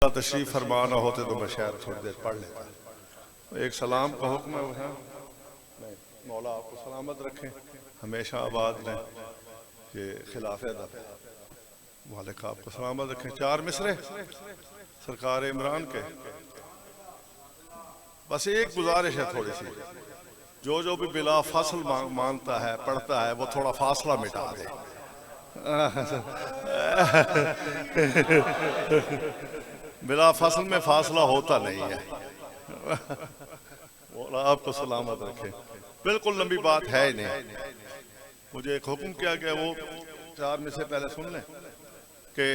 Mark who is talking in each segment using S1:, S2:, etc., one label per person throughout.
S1: तशरीफ फरमाना होते तो मैं शायद थोड़ी देर पढ़ लेता। एक सलाम का हुक्म है, मौला आपको सलामत रखें, हमेशा आबाद रहें, ये खिलाफ वालिक आपको सलामत रखें। चार मिसरे सरकार इमरान के। बस एक गुजारिश है थोड़ी सी, जो भी बिला फासल मानता है पढ़ता है वो थोड़ा फासला मिटा दे। बिला फसल में फासला होता नहीं है। आपको सलामत रखे। बिल्कुल लंबी बात है ही नहीं। मुझे एक हुक्म किया गया, वो चार में से पहले सुन लें कि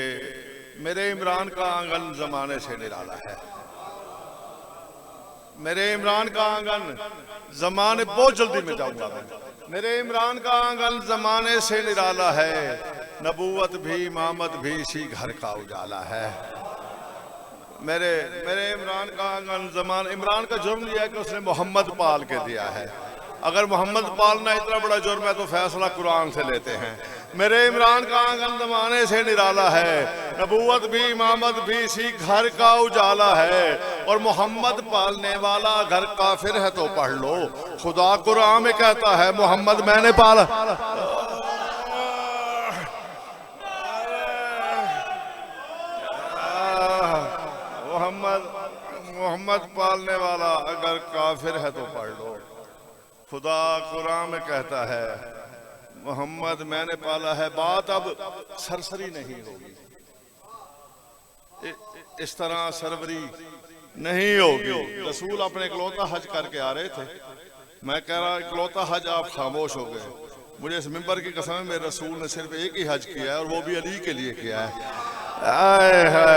S1: मेरे इमरान का आंगन जमाने से निराला है। मेरे इमरान का आंगन जमाने, बहुत जल्दी में जाऊंगा मैं। मेरे इमरान का आंगन जमाने से निराला है, नबूवत भी इमामत भी इसी घर का उजाला है। मेरे इमरान का आंगन जमान। इमरान का जुर्म यह है कि उसने मोहम्मद पाल के दिया है। अगर मोहम्मद पालना इतना बड़ा जुर्म है तो फैसला कुरान से लेते हैं। मेरे इमरान का आंगन जमाने से निराला है, नबूवत भी इमामत भी इसी घर का उजाला है। और मोहम्मद पालने वाला घर काफिर है तो पढ़ लो, खुदा कुरान में कहता है मोहम्मद मैंने पाला। मोहम्मद पालने वाला अगर काफिर है तो पढ़ लो, खुदा कुरान में कहता है मोहम्मद मैंने पाला है। बात अब सरसरी नहीं होगी, इस तरह सरवरी नहीं होगी। रसूल अपने इकलौता हज करके आ रहे थे। मैं कह रहा इकलौता हज आप खामोश हो गए। मुझे इस मिंबर की कसम है, मेरे रसूल ने सिर्फ एक ही हज किया है और वो भी अली के लिए किया है। आए है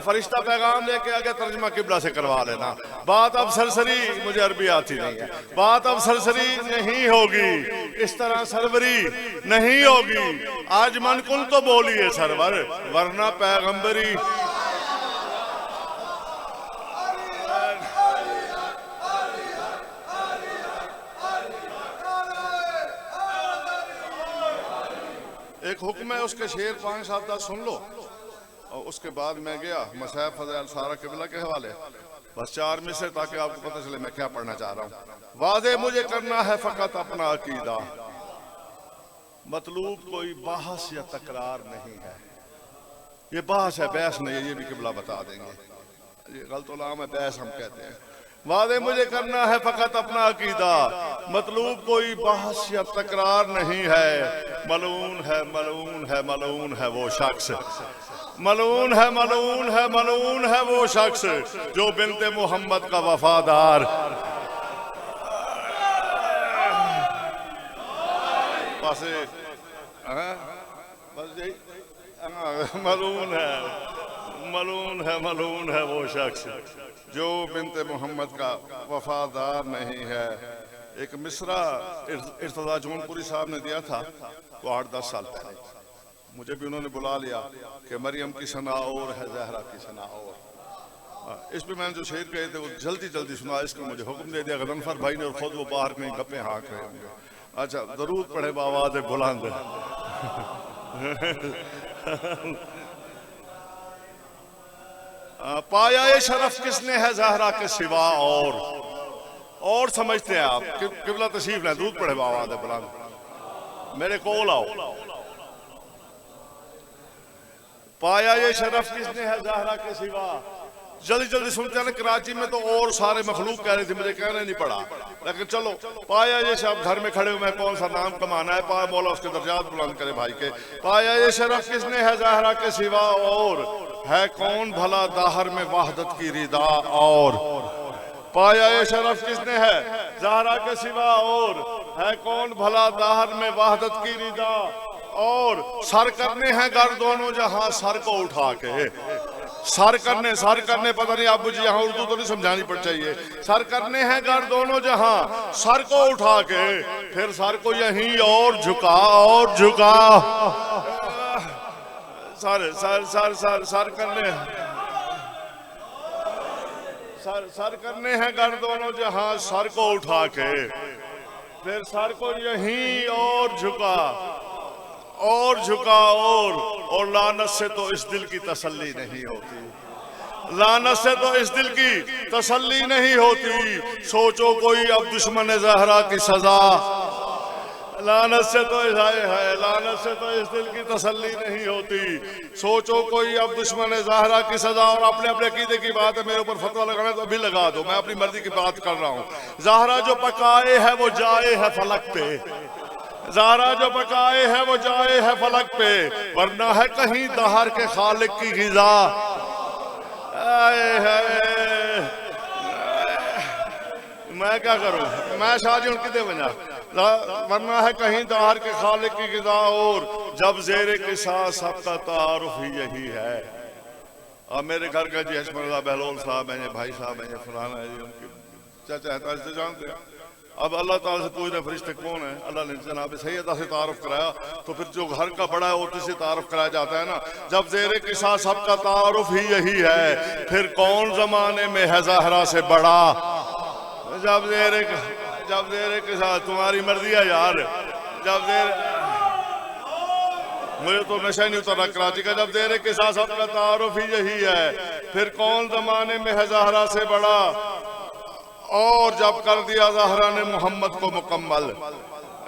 S1: फरिश्ता पैगाम लेके आगे तर्जमा किबला से करवा लेना। बात अब सरसरी, मुझे अरबी आती नहीं है, बात अब सरसरी नहीं होगी, इस तरह सरवरी नहीं होगी। आज मन कुल तो बोलिए सरवर, वरना पैगंबरी। एक हुक्म है, उसके शेर 5-7 सुन लो और उसके बाद मैं गया मसाइब फज़ल सारा किबला के हवाले। बस 4 में से, ताकि आपको पता चले मैं क्या पढ़ना चाह रहा हूँ। वादे मुझे करना है फकत अपना अकीदा, मतलूब कोई बहस या तकरार नहीं है। ये बहस है, बहस नहीं है, ये भी किबला बता देंगे। ये गलत उलाम है, बहस हम कहते हैं। वादे मुझे करना है फकत अपना अकीदा, मतलूब कोई बहस या तकरार नहीं है। मलून है मलून है मलून है वो शख्स, मलून है मलून है मलून है वो शख्स जो बिनते मोहम्मद का वफादार। बस मलून है मलून है मलून है वो शख्स जो बिनते मोहम्मद का वफादार नहीं है। एक मिसरा इर्तजा जौनपुरी साहब ने दिया था, वो 8-10 साल पहले। मुझे भी उन्होंने बुला लिया कि मरियम की सना और है, जहरा की सना और। इस पे मैंने जो शेर कहे थे वो जल्दी जल्दी सुना। इसको मुझे हुक्म दे दिया गजनफर भाई ने, और खुद वो बाहर कहीं गप्पे हाँक रहे होंगे। अच्छा, दरूद पढ़े बावाज़ बुलंद। पाया ये शरफ किसने है जहरा के सिवा और समझते हैं आप। किबला तशरीफ ले, दूध पढ़े बावाज़ बुलंद, मेरे कोल आओ। पाया ये शरफ किसने है जहरा के सिवा। जल्दी जल्दी सुनते हैं ना, कराची में तो और सारे मखलूक कह रहे थे, मुझे कहने नहीं पड़ा। लेकिन चलो, पाया ये शरफ, घर में खड़े हुए मैं कौन सा नाम कमाना है, पाया मौला उसके दर्जात बुलंद करे भाई के। पाया ये शरफ किसने है जहरा के सिवा और है कौन भला दाहर में वहदत की रिदा और। पाया ये शरफ किसने है जहरा के सिवा और है कौन भला दाहर में वहदत की रिदा और। सर करने हैं घर दोनों जहां सर को उठा के, सर करने पता नहीं आप मुझे यहाँ उर्दू तो नहीं समझानी पड़ चाहिए। सर करने हैं घर दोनों जहां सर को उठा के, फिर सर को यहीं और झुका sir sir sir sir sir करने सर करने हैं घर दोनों जहां सर को उठा के, फिर सर को यहीं और झुका और लानत से तो इस दिल की तसल्ली नहीं होती, लानत से तो इस दिल की तसल्ली नहीं होती। सोचो कोई अब दुश्मन ज़हरा की सजा, लानत से तो है, लानत से तो इस दिल की तसल्ली नहीं होती। सोचो कोई अब दुश्मन ज़हरा की सजा। और अपने अपने अकीदे की बात है, मेरे ऊपर फतवा लगाना तो अभी लगा दो, मैं अपनी मर्जी की बात कर रहा हूँ। ज़हरा जो पकाए है वो जाए है फलक पे, ज़हरा जो पकाए है वो जाए है फलक पे, वरना है कहीं दहर के खालिक की ग़िज़ा। मैं क्या करूं, मैं शादी उनकी दे बना, वरना है कहीं दहर के खालिक की ग़िज़ा। और जब ज़ेरे के साथ सबका तारुफ ही यही है। अब मेरे घर का जी हशमत बहलोल साहब हैं, भाई साहब हैं, फलाना है जी, उनके चाचा है, से जानते हैं। अब अल्लाह ताला से पूछ रहे फरिश्ते कौन है, अल्लाह ने जनाब सैयदा से तारुफ कराया, तो फिर जो घर का बड़ा है वो से तारुफ कराया जाता है ना। जब ज़ेरे के साथ सबका तारुफ ही यही है, फिर कौन ज़माने में है ज़हरा से बड़ा। जब ज़ेरे के साथ तुम्हारी मर्जी है यार, जब मुझे तो नशा नहीं उतरा कराची का। जब ज़ेरे के साथ सबका तारुफ ही यही है, फिर कौन ज़माने में है ज़हरा से बड़ा। और जब कर दिया ज़हरा ने मोहम्मद को मुकम्मल,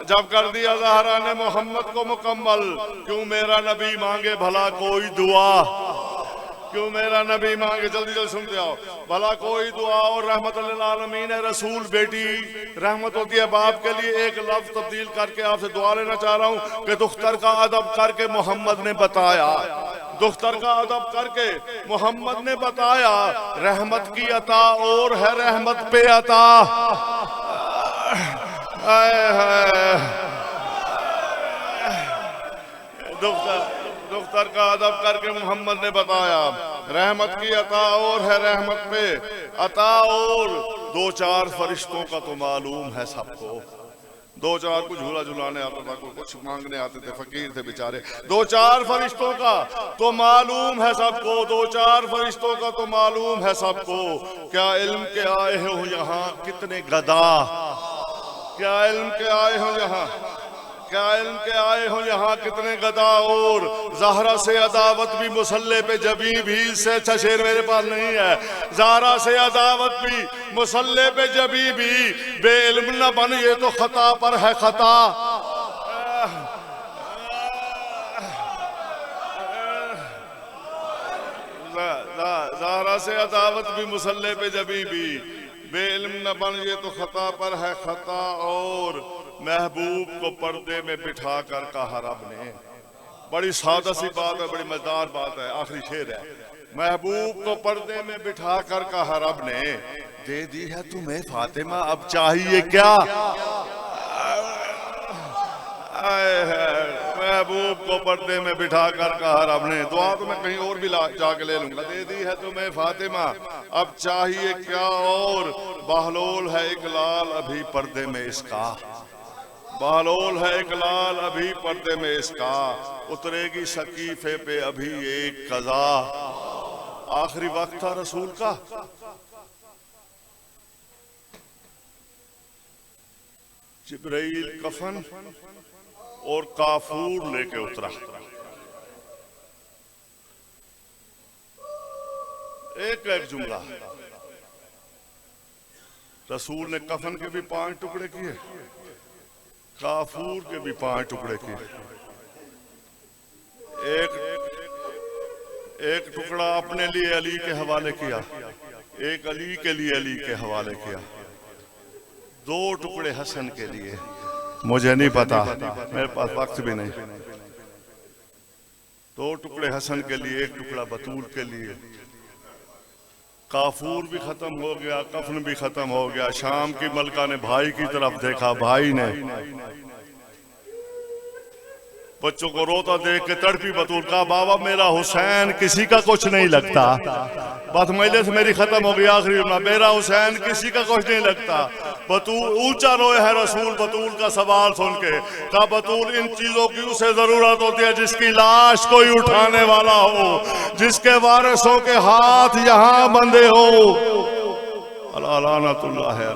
S1: जब कर दिया ज़हरा ने मोहम्मद को मुकम्मल, क्यों मेरा नबी मांगे भला कोई दुआ, क्यों मेरा नबी मांगे, जल्दी जल्दी सुनते आओ, भला कोई दुआ। और रहमतुल आलमीन है रसूल, बेटी रहमत होती है बाप के लिए। एक लफ्ज तब्दील करके आपसे दुआ लेना चाह रहा हूँ कि दुख्तर का अदब करके मोहम्मद ने बताया, दुख्तर का अदब करके मोहम्मद ने बताया, रहमत की अता और है रहमत पे अता। दुख्तर का अदब करके मोहम्मद ने बताया, रहमत की अता और है रहमत पे अता। और दो चार फरिश्तों का तो मालूम है सबको, दो चार को झूला झुलाने आता था, कुछ मांगने आते थे, फकीर थे बेचारे। दो चार फरिश्तों का तो मालूम है सबको, दो चार फरिश्तों का तो मालूम है सबको। क्या इल्म के आए हो यहाँ कितने गदा, क्या इल्म के आए हो यहाँ, क्या इल्म के आए हो यहाँ कितने गदा। और ज़हरा से अदावत भी मुसल्ले पे जबी भी, इससे अच्छा शेर मेरे पास नहीं है। ज़हरा से अदावत भी मुसल्ले पे जबी भी, बेइल्म न बन ये तो खता पर है खता। ज़हरा से अदावत भी मुसल्ले पे जबी भी, बेइल्म न बन ये तो खता पर है खता। और महबूब को पर्दे में बिठा कर कहा रब ने, बड़ी सादा सी बात है, बड़ी मजेदार बात है, आखिरी शेर है। महबूब को पर्दे में बिठा कर कहा रब ने, दे दी है तुम्हें फातिमा अब चाहिए क्या। महबूब को पर्दे में बिठा कर कहा रब ने, दुआ तो मैं कहीं और भी जाके ले लूंगा। दे दी है तुम्हें फातिमा अब चाहिए क्या। और बहलोल है इकलाल अभी पर्दे में इसका, बहलोल है इकलाल अभी पर्दे में इसका, उतरेगी सकीफे पे अभी एक कज़ा। आखिरी वक्त था रसूल का, जिब्राइल कफन और काफूर लेके उतरा। एक एक जुमला, रसूल ने कफन के भी 5 टुकड़े किए, काफूर के भी 5 टुकड़े किए। एक टुकड़ा अपने लिए अली के हवाले किया, एक अली के लिए अली के हवाले किया, 2 टुकड़े हसन के लिए, मुझे नहीं पता, मेरे पास वक्त भी नहीं। 2 टुकड़े हसन के लिए, 1 टुकड़ा बतूल के लिए। काफूर भी खत्म हो गया, कफन भी खत्म हो गया। शाम की मलका ने भाई की तरफ देखा, भाई ने बच्चों को रोता देख के तड़पी बतूल का, बाबा मेरा हुसैन किसी का कुछ नहीं लगता, बस मैले से मेरी खत्म हो गई आखिरी में, मेरा हुसैन किसी का कुछ नहीं लगता। बतूल ऊंचा रोए है रसूल बतूल का सवाल सुन के, कहा बतूल इन चीजों की उसे जरूरत होती है जिसकी लाश कोई उठाने वाला हो, जिसके वारिसों के हाथ यहाँ बंधे हो। अल्लाह लानतुल्लाह है।